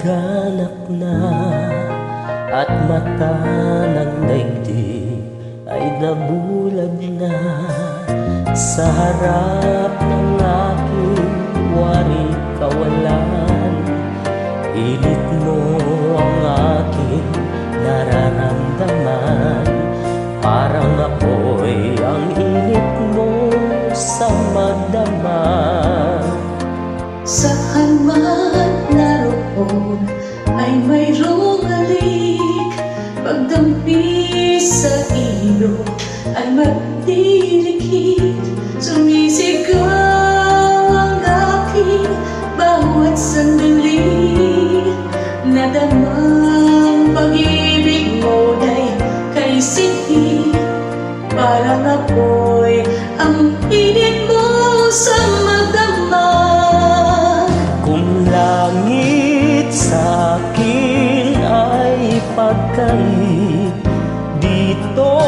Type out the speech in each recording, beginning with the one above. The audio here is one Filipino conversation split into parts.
naghanak na at mata ng daigdig ay nabulag na sa harap ng aking wari kawalan. Init mo ang aking nararamdaman, parang ako'y ang init mo sa magdamag. Saan man naroon ay mayroong halik, pagdampi sa ilo ay magdilikit. Sumisigaw ang aking bawat sandali, nadamang pag-ibig mo ay kay sinhi, parang ako'y ang init mo sa magdamag. Kung langit sa akin ay pagkalit, dito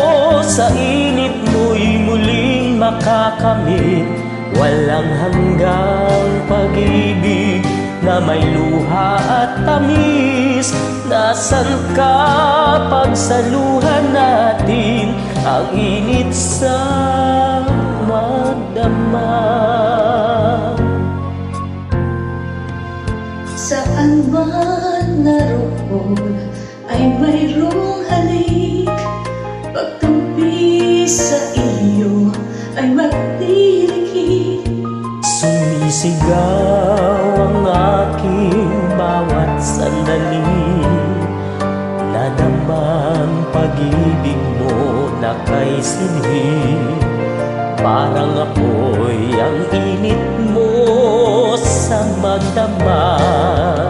sa init mo'y muling makakamit. Walang hanggang pag-ibig na may luha at tamis. Nasaan ka pagsaluhan natin ang init sa magdamag? Saan man naroon ay mayroong halik, pagtampi sa iyo ay magdilikit. Sumisigaw ang aking bawat sandali, nadamang pag-ibig mo na kay sinhi, parang ako'y ang init mo sa magdamag.